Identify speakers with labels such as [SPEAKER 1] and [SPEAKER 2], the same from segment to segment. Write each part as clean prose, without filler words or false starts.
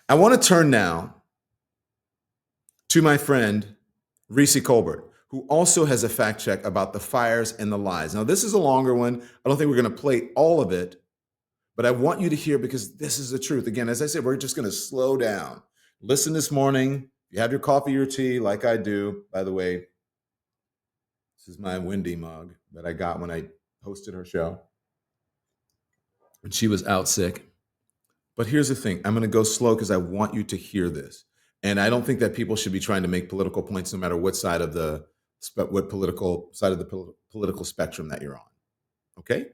[SPEAKER 1] I want to turn now to my friend, Reese Colbert, who also has a fact check about the fires and the lies. Now, this is a longer one. I don't think we're going to play all of it, but I want you to hear because this is the truth. Again, as I said, we're just going to slow down. Listen this morning. You have your coffee or tea like I do. By the way, this is my Wendy mug that I got when I hosted her show. And she was out sick. But here's the thing. I'm going to go slow because I want you to hear this. And I don't think that people should be trying to make political points no matter what side of the political spectrum that you're on. Okay?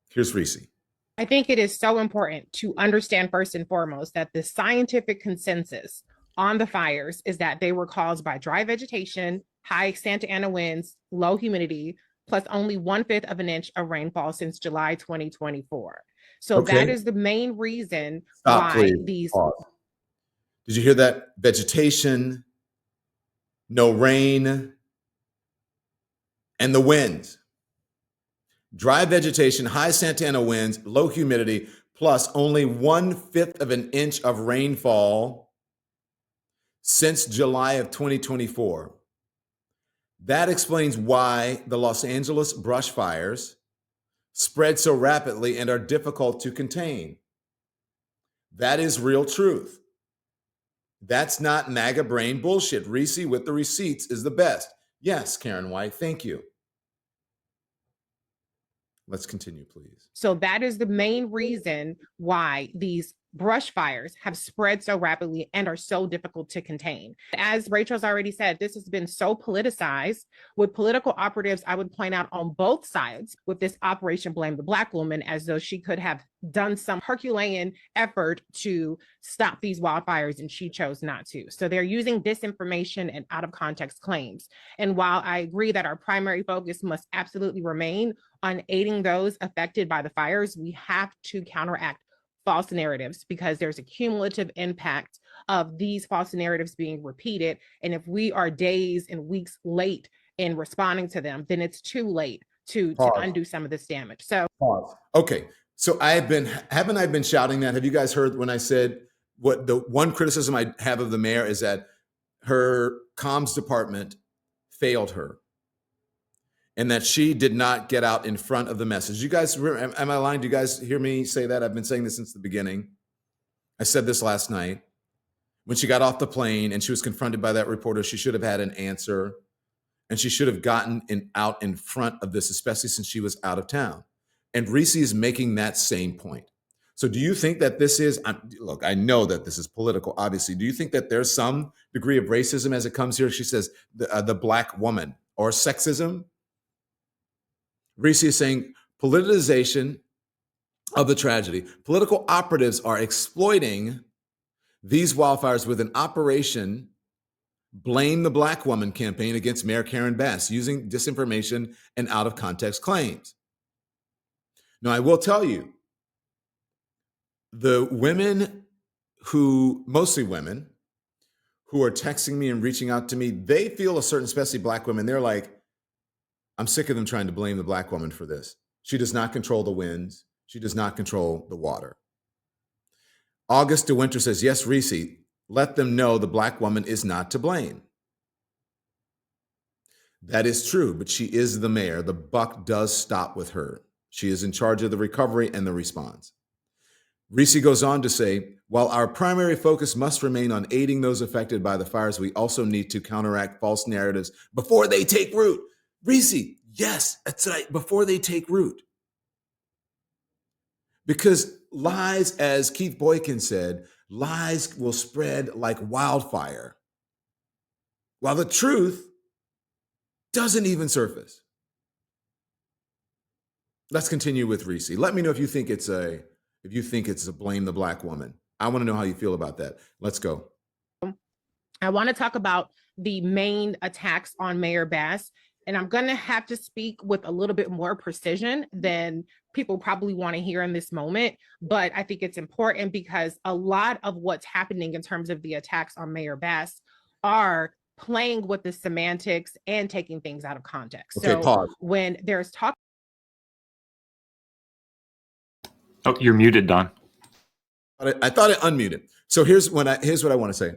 [SPEAKER 1] Here's Reese.
[SPEAKER 2] I think it is so important to understand first and foremost that the scientific consensus on the fires is that they were caused by dry vegetation, high Santa Ana winds, low humidity, plus only 1/5 of an inch of rainfall since July 2024. So that is the main reason why these.
[SPEAKER 1] Pause. Did you hear that? Vegetation, no rain, and the winds. Dry vegetation, high Santa Ana winds, low humidity, plus only 1/5 of an inch of rainfall since July of 2024. That explains why the Los Angeles brush fires spread so rapidly and are difficult to contain. That is real truth. That's not MAGA brain bullshit. Reese with the receipts is the best. Yes, Karen White, thank you. Let's continue, please.
[SPEAKER 2] So that is the main reason why these brush fires have spread so rapidly and are so difficult to contain. As Rachel's already said, this has been so politicized with political operatives, I would point out on both sides with this Operation Blame the Black Woman, as though she could have done some Herculean effort to stop these wildfires and she chose not to. So they're using disinformation and out of context claims. And while I agree that our primary focus must absolutely remain on aiding those affected by the fires, we have to counteract false narratives because there's a cumulative impact of these false narratives being repeated. And if we are days and weeks late in responding to them, then it's too late to undo some of this damage. So
[SPEAKER 1] okay. So haven't I been shouting that? Have you guys heard when I said what the one criticism I have of the mayor is that her comms department failed her and that she did not get out in front of the message. You guys, am I lying? Do you guys hear me say that? I've been saying this since the beginning. I said this last night. When she got off the plane and she was confronted by that reporter, she should have had an answer and she should have gotten out in front of this, especially since she was out of town. And Reese is making that same point. So do you think that this is, look, I know that this is political, obviously. Do you think that there's some degree of racism as it comes here? She says the black woman or sexism. Reese is saying politicization of the tragedy. Political operatives are exploiting these wildfires with an Operation Blame the Black Woman campaign against Mayor Karen Bass using disinformation and out of context claims. Now, I will tell you, the women mostly women who are texting me and reaching out to me, they feel a certain, especially Black women, they're like, I'm sick of them trying to blame the Black woman for this. She does not control the winds. She does not control the water. August DeWinter says, yes, Reese, let them know the Black woman is not to blame. That is true, but she is the mayor. The buck does stop with her. She is in charge of the recovery and the response. Reese goes on to say, while our primary focus must remain on aiding those affected by the fires, we also need to counteract false narratives before they take root. Reese, yes, that's right, before they take root. Because lies, as Keith Boykin said, lies will spread like wildfire, while the truth doesn't even surface. Let's continue with Reese. Let me know if you think it's a blame the Black woman. I want to know how you feel about that. Let's go.
[SPEAKER 2] I want to talk about the main attacks on Mayor Bass. And I'm going to have to speak with a little bit more precision than people probably want to hear in this moment. But I think it's important because a lot of what's happening in terms of the attacks on Mayor Bass are playing with the semantics and taking things out of context.
[SPEAKER 1] Okay, pause.
[SPEAKER 2] When there's talk.
[SPEAKER 3] Oh, you're muted, Don.
[SPEAKER 1] I thought I unmuted. So here's what I want to say.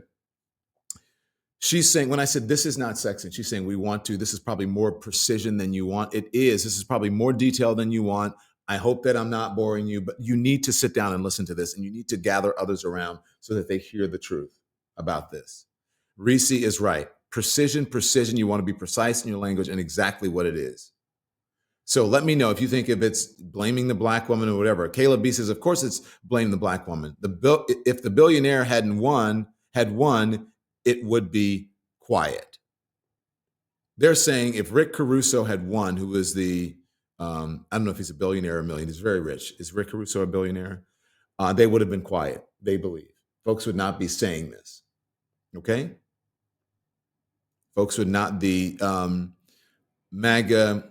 [SPEAKER 1] She's saying, when I said this is not sexing, she's saying we want to. This is probably more precision than you want. It is. This is probably more detail than you want. I hope that I'm not boring you, but you need to sit down and listen to this, and you need to gather others around so that they hear the truth about this. Reese is right. Precision, precision. You want to be precise in your language and exactly what it is. So let me know if you think if it's blaming the black woman or whatever. Caleb B says, of course it's blame the black woman. If the billionaire had won, it would be quiet. They're saying if Rick Caruso had won, who is the, I don't know if he's a billionaire or a million, he's very rich. Is Rick Caruso a billionaire? They would have been quiet, they believe. Folks would not be saying this, okay? Folks would not be MAGA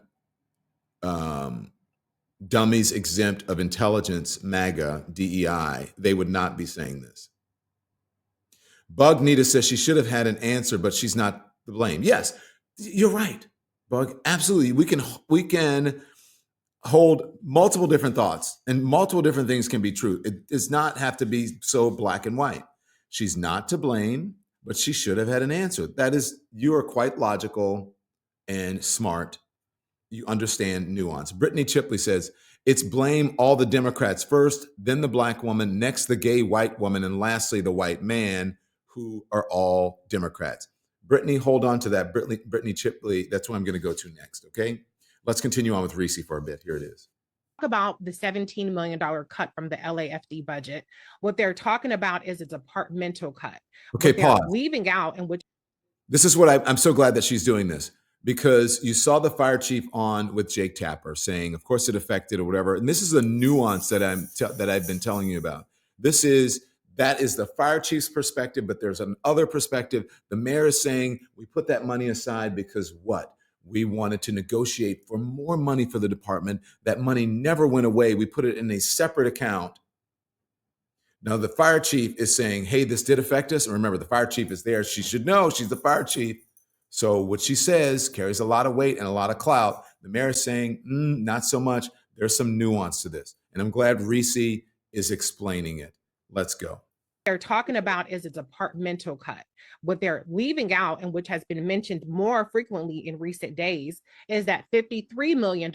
[SPEAKER 1] dummies exempt of intelligence, MAGA, DEI. They would not be saying this. Bug Nita says she should have had an answer, but she's not to blame. Yes, you're right, Bug. Absolutely. We can hold multiple different thoughts, and multiple different things can be true. It does not have to be so black and white. She's not to blame, but she should have had an answer. That is, you are quite logical and smart. You understand nuance. Brittany Chipley says, it's blame all the Democrats first, then the black woman, next the gay white woman, and lastly the white man, who are all Democrats. Brittany, hold on to that. Brittany Chipley, that's what I'm going to go to next, okay? Let's continue on with Reese for a bit. Here it is.
[SPEAKER 2] Talk about the $17 million cut from the LAFD budget. What they're talking about is a departmental cut.
[SPEAKER 1] Okay, pause.
[SPEAKER 2] Leaving out, and which
[SPEAKER 1] this is what I'm so glad that she's doing this, because you saw the fire chief on with Jake Tapper saying, of course it affected or whatever. And this is the nuance that I've been telling you about. That is the fire chief's perspective, but there's another perspective. The mayor is saying we put that money aside because what? We wanted to negotiate for more money for the department. That money never went away. We put it in a separate account. Now the fire chief is saying, hey, this did affect us. And remember, the fire chief is there. She should know. She's the fire chief. So what she says carries a lot of weight and a lot of clout. The mayor is saying, not so much. There's some nuance to this. And I'm glad Reese is explaining it. Let's go.
[SPEAKER 2] They're talking about is a departmental cut. What they're leaving out, and which has been mentioned more frequently in recent days, is that $53 million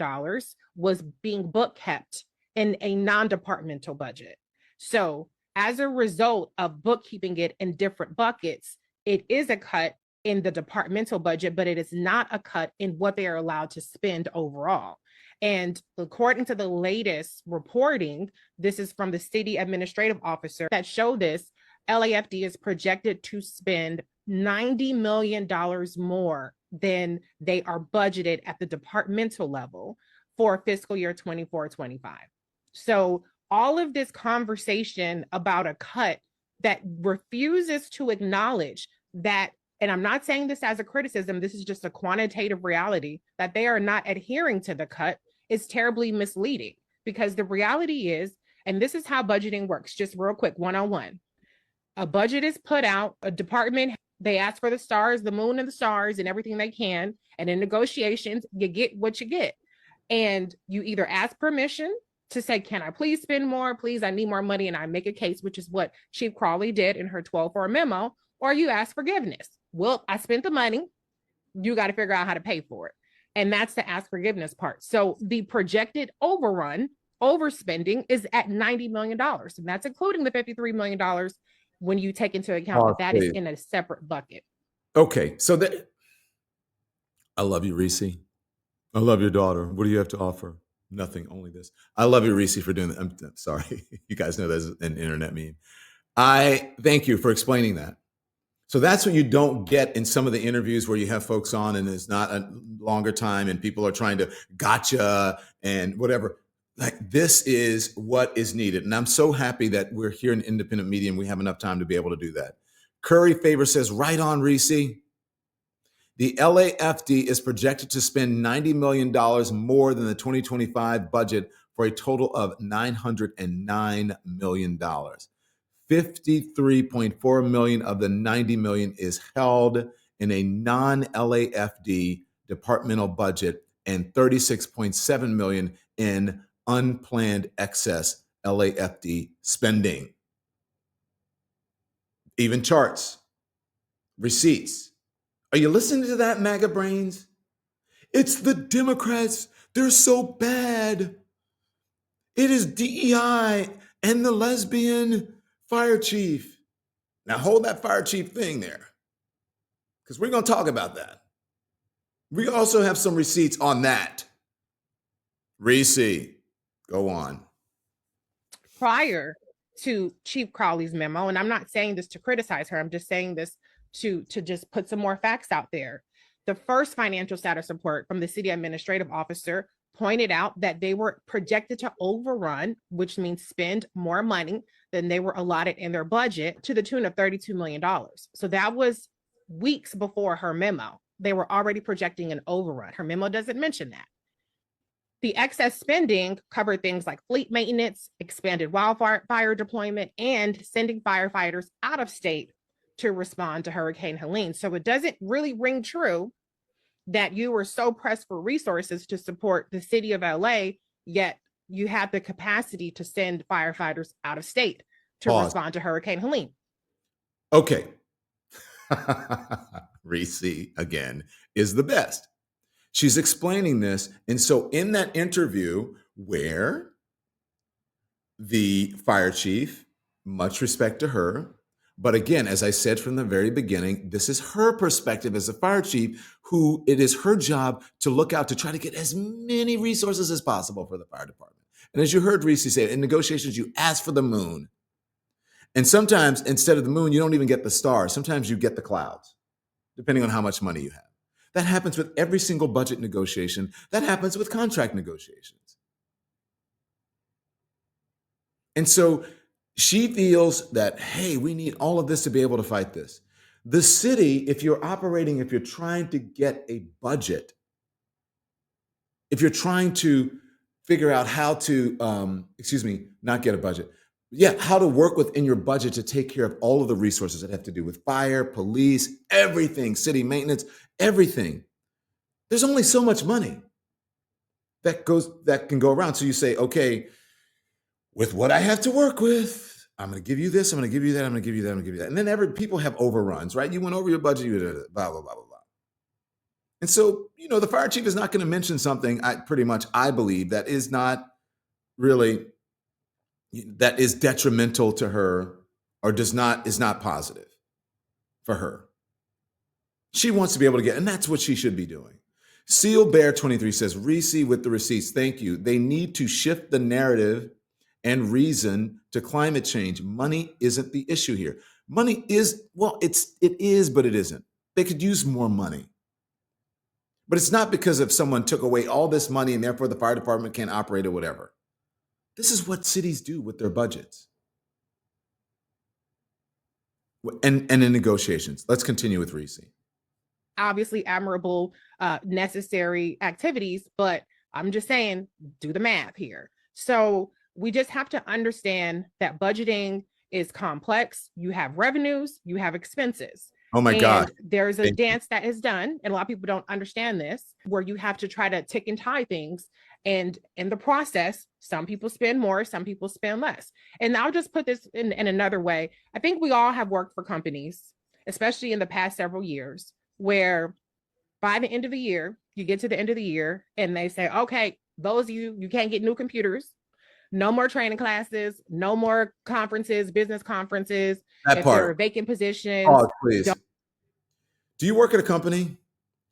[SPEAKER 2] was being book kept in a non-departmental budget. So as a result of bookkeeping it in different buckets, it is a cut in the departmental budget, but it is not a cut in what they are allowed to spend overall. And according to the latest reporting, this is from the city administrative officer that showed this, LAFD is projected to spend $90 million more than they are budgeted at the departmental level for fiscal year 24-25. So all of this conversation about a cut that refuses to acknowledge that, and I'm not saying this as a criticism, this is just a quantitative reality, that they are not adhering to the cut, is terribly misleading, because the reality is, and this is how budgeting works, just real quick, 101. A budget is put out, a department, they ask for the stars, the moon and the stars and everything they can. And in negotiations, you get what you get. And you either ask permission to say, can I please spend more? Please, I need more money. And I make a case, which is what Chief Crawley did in her 12-4 memo, or you ask forgiveness. Well, I spent the money. You got to figure out how to pay for it. And that's the ask forgiveness part. So the projected overspending is at $90 million. And that's including the $53 million when you take into account that is in a separate bucket.
[SPEAKER 1] Okay. So I love you, Reese. I love your daughter. What do you have to offer? Nothing, only this. I love you, Reese, for doing that. I'm sorry. You guys know that's an internet meme. I thank you for explaining that. So that's what you don't get in some of the interviews where you have folks on and it's not a longer time and people are trying to gotcha and whatever. Like, this is what is needed. And I'm so happy that we're here in independent media and we have enough time to be able to do that. Curry Favor says, right on, Reese. The LAFD is projected to spend $90 million more than the 2025 budget for a total of $909 million. 53.4 million of the 90 million is held in a non-LAFD departmental budget and 36.7 million in unplanned excess LAFD spending. even charts, receipts. Are you listening to that, MAGA brains? It's the Democrats. They're so bad. It is DEI and the lesbian fire chief. Now hold that fire chief thing there, because we're going to talk about that. We also have some receipts on that. Reese, go on.
[SPEAKER 2] Prior to Chief Crowley's memo, and I'm not saying this to criticize her, I'm just saying this to just put some more facts out there. The first financial status report from the city administrative officer pointed out that they were projected to overrun, which means spend more money than they were allotted in their budget, to the tune of $32 million. So that was weeks before her memo. They were already projecting an overrun. Her memo doesn't mention that. The excess spending covered things like fleet maintenance, expanded wildfire deployment, and sending firefighters out of state to respond to Hurricane Helene. So it doesn't really ring true that you were so pressed for resources to support the city of LA, yet you had the capacity to send firefighters out of state to respond to Hurricane Helene.
[SPEAKER 1] Okay. Reese, again, is the best. She's explaining this. And so in that interview where the fire chief, much respect to her, but again, as I said from the very beginning, this is her perspective as a fire chief, who it is her job to look out to try to get as many resources as possible for the fire department. And as you heard Reese say, in negotiations, you ask for the moon. And sometimes instead of the moon, you don't even get the stars. Sometimes you get the clouds, depending on how much money you have. That happens with every single budget negotiation. That happens with contract negotiations. And so she feels that, hey, we need all of this to be able to fight this. The city, if you're trying to get a budget, if you're trying to figure out how to, not get a budget. Yeah, how to work within your budget to take care of all of the resources that have to do with fire, police, everything, city maintenance, everything. There's only so much money that can go around. So you say, okay, with what I have to work with, I'm going to give you this, I'm going to give you that, I'm going to give you that, I'm going to give you that. And then people have overruns, right? You went over your budget, you did blah, blah, blah, blah, blah. And so, the fire chief is not going to mention something, I believe, that is not really, that is detrimental to her or is not positive for her. She wants to be able to get, and that's what she should be doing. Seal Bear 23 says, Reese with the receipts, thank you. They need to shift the narrative and reason to climate change. Money isn't the issue here. Money is, it is, but it isn't. They could use more money. But it's not because if someone took away all this money and therefore the fire department can't operate or whatever. This is what cities do with their budgets. And in negotiations. Let's continue with Reese.
[SPEAKER 2] Obviously admirable, necessary activities, but I'm just saying, do the math here. So we just have to understand that budgeting is complex. You have revenues, you have expenses.
[SPEAKER 1] Oh my God.
[SPEAKER 2] There's a dance that is done, and a lot of people don't understand this, where you have to try to tick and tie things. And in the process, some people spend more, some people spend less. And I'll just put this in another way. I think we all have worked for companies, especially in the past several years, where by the end of the year, you get to the end of the year and they say, okay, those of you can't get new computers, no more training classes, no more conferences, business conferences. If there are vacant positions.
[SPEAKER 1] Oh, please. Do you work at a company?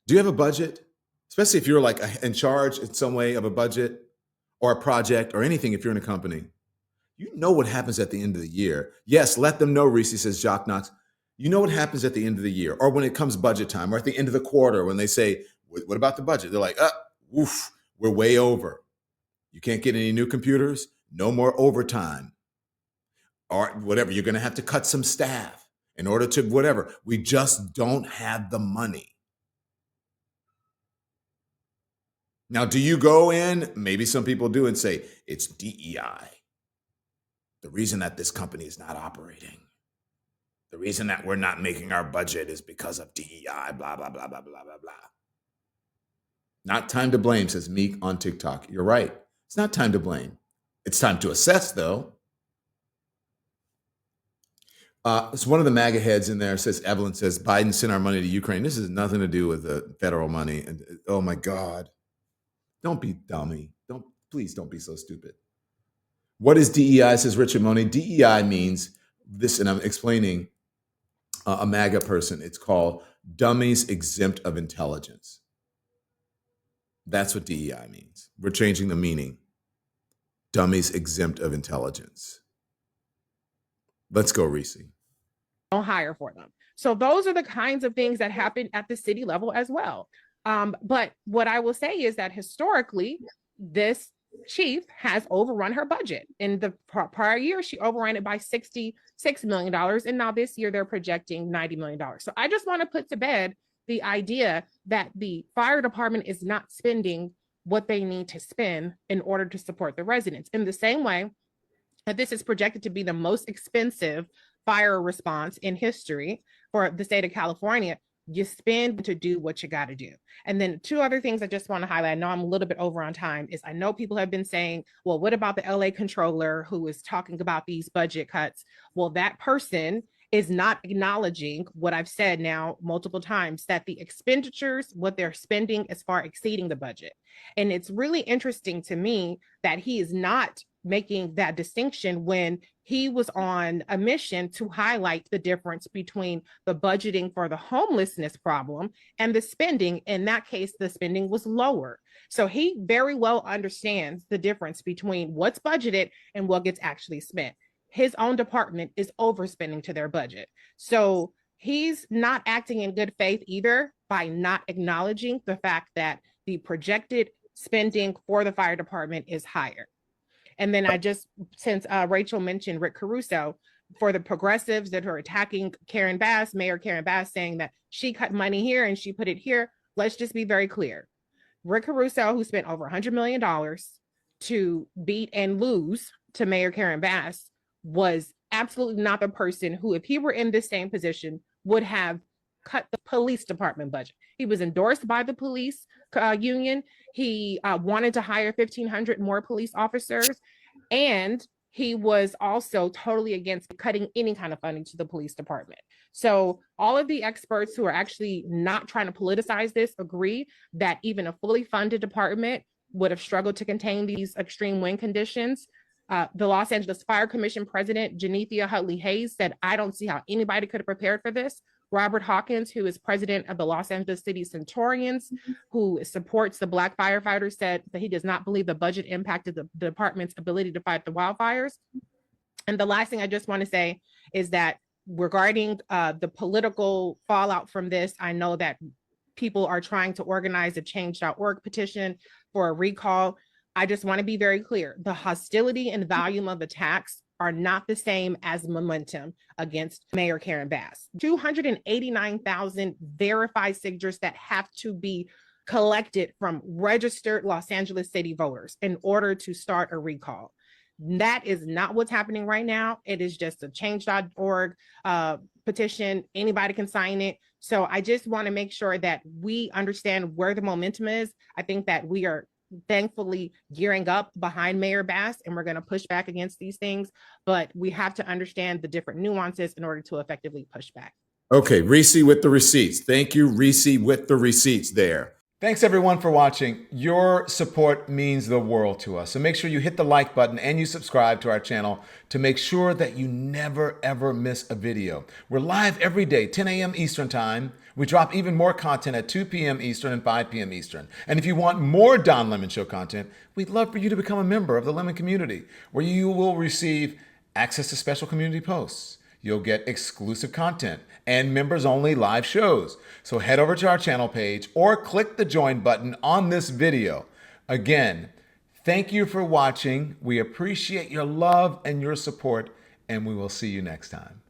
[SPEAKER 1] Do you have a budget? Especially if you're like in charge in some way of a budget or a project or anything, if you're in a company, you know what happens at the end of the year. Yes, let them know, Reese says, Jock Knox. You know what happens at the end of the year or when it comes budget time or at the end of the quarter when they say, what about the budget? They're like, we're way over. You can't get any new computers, no more overtime or whatever. You're going to have to cut some staff in order to whatever. We just don't have the money. Now, do you go in? Maybe some people do and say, it's DEI. The reason that this company is not operating. The reason that we're not making our budget is because of DEI, blah, blah, blah, blah, blah, blah, blah. Not time to blame, says Meek on TikTok. You're right. It's not time to blame. It's time to assess, though. So one of the MAGA heads in there says, Evelyn says, Biden sent our money to Ukraine. This has nothing to do with the federal money. And oh my God, don't be dummy. Please don't be so stupid. What is DEI, says Richard Money? DEI means this, and I'm explaining a MAGA person. It's called dummies exempt of intelligence. That's what DEI means. We're changing the meaning. Dummies exempt of intelligence. Let's go, Reese.
[SPEAKER 2] Don't hire for them. So those are the kinds of things that happen at the city level as well. But what I will say is that historically, this chief has overrun her budget. In the prior year, she overran it by $66 million. And now this year, they're projecting $90 million. So I just want to put to bed the idea that the fire department is not spending what they need to spend in order to support the residents. In the same way that this is projected to be the most expensive fire response in history for the state of California, you spend to do what you got to do. And then two other things I just want to highlight. I know I'm a little bit over on time. Is I know people have been saying, well, what about the LA controller who is talking about these budget cuts? Well, that person is not acknowledging what I've said now multiple times, that the expenditures, what they're spending is far exceeding the budget. And it's really interesting to me that he is not making that distinction when he was on a mission to highlight the difference between the budgeting for the homelessness problem and the spending. In that case, the spending was lower. So he very well understands the difference between what's budgeted and what gets actually spent. His own department is overspending to their budget. So he's not acting in good faith either by not acknowledging the fact that the projected spending for the fire department is higher. And then I just, since Rachel mentioned Rick Caruso, for the progressives that are attacking Karen Bass, Mayor Karen Bass, saying that she cut money here and she put it here, let's just be very clear. Rick Caruso, who spent over $100 million to beat and lose to Mayor Karen Bass, was absolutely not the person who, if he were in this same position, would have cut the police department budget. He was endorsed by the police union. He wanted to hire 1,500 more police officers. And he was also totally against cutting any kind of funding to the police department. So all of the experts who are actually not trying to politicize this agree that even a fully funded department would have struggled to contain these extreme wind conditions. The Los Angeles Fire Commission president, Janethia Hutley-Hayes, said, I don't see how anybody could have prepared for this. Robert Hawkins, who is president of the Los Angeles City Centurions, who supports the Black firefighters, said that he does not believe the budget impacted the department's ability to fight the wildfires. And the last thing I just want to say is that regarding the political fallout from this, I know that people are trying to organize a change.org petition for a recall. I just want to be very clear. The hostility and volume of attacks are not the same as momentum against Mayor Karen Bass. 289,000 verified signatures that have to be collected from registered Los Angeles city voters in order to start a recall. That is not what's happening right now. It is just a change.org petition. Anybody can sign it. So I just want to make sure that we understand where the momentum is. I think that we are thankfully gearing up behind Mayor Bass, and we're going to push back against these things, but we have to understand the different nuances in order to effectively push back.
[SPEAKER 1] Okay, Reese with the receipts. Thank you, Reese with the receipts there. Thanks everyone for watching. Your support means the world to us. So make sure you hit the like button and you subscribe to our channel to make sure that you never ever miss a video. We're live every day, 10 a.m. Eastern time. We drop even more content at 2 p.m. Eastern and 5 p.m. Eastern. And if you want more Don Lemon Show content, we'd love for you to become a member of the Lemon community, where you will receive access to special community posts. You'll get exclusive content and members-only live shows. So head over to our channel page or click the join button on this video. Again, thank you for watching. We appreciate your love and your support, and we will see you next time.